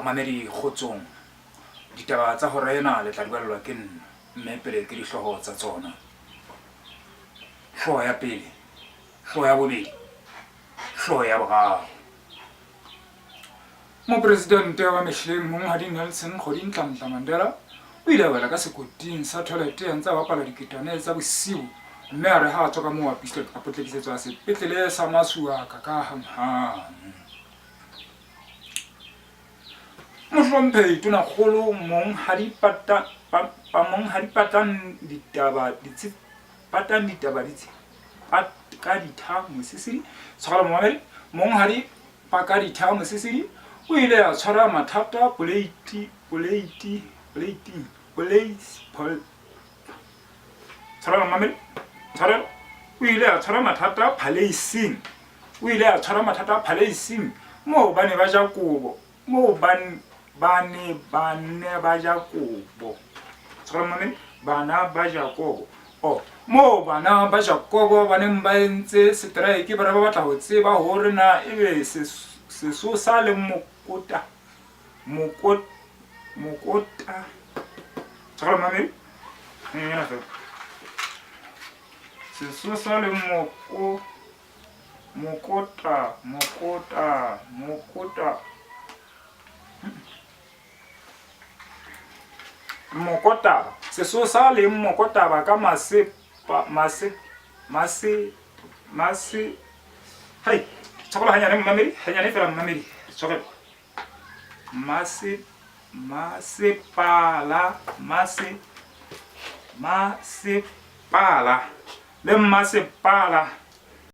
mamedi kgotsong ditaba tsa hore ena le tla di balelwa ke nna mme pele ke dihloho tsa tsona. Hlooho ya pele, hlooho ya bobedi, hlooho ya boraro. Mopresidente wa mehleng Monghadi Nelson Rolihlahla Mandela o ile a wela ka sekoting sa toilet a ntse a bapala diketane tsa bosiu mme a re ha a tswa ka moo a potlakisetswa sepetlele sa Masuaka ka hanghang. Mohlomphehi Tonakgolo Monghadi Patang ditaba ka ditha Mosisili tshwara Mohammed Monghadi Pakaditha Mosisili o ile a tshwara mathata Palaising moo ba ne ba ja kobo moo bane ba ja kobo tshwara Mohammed bana ba ja kobo moo bana ba Jakobo ba neng ba entse strike ba re ba batla ho tseba hore na ebe sesosa le mokota tshwara Mohammed sesosa le mokota sesosa le mokota ba ka mase hai tshwara hanyane Mohammed hanyane fela Mohammed tshwara masepala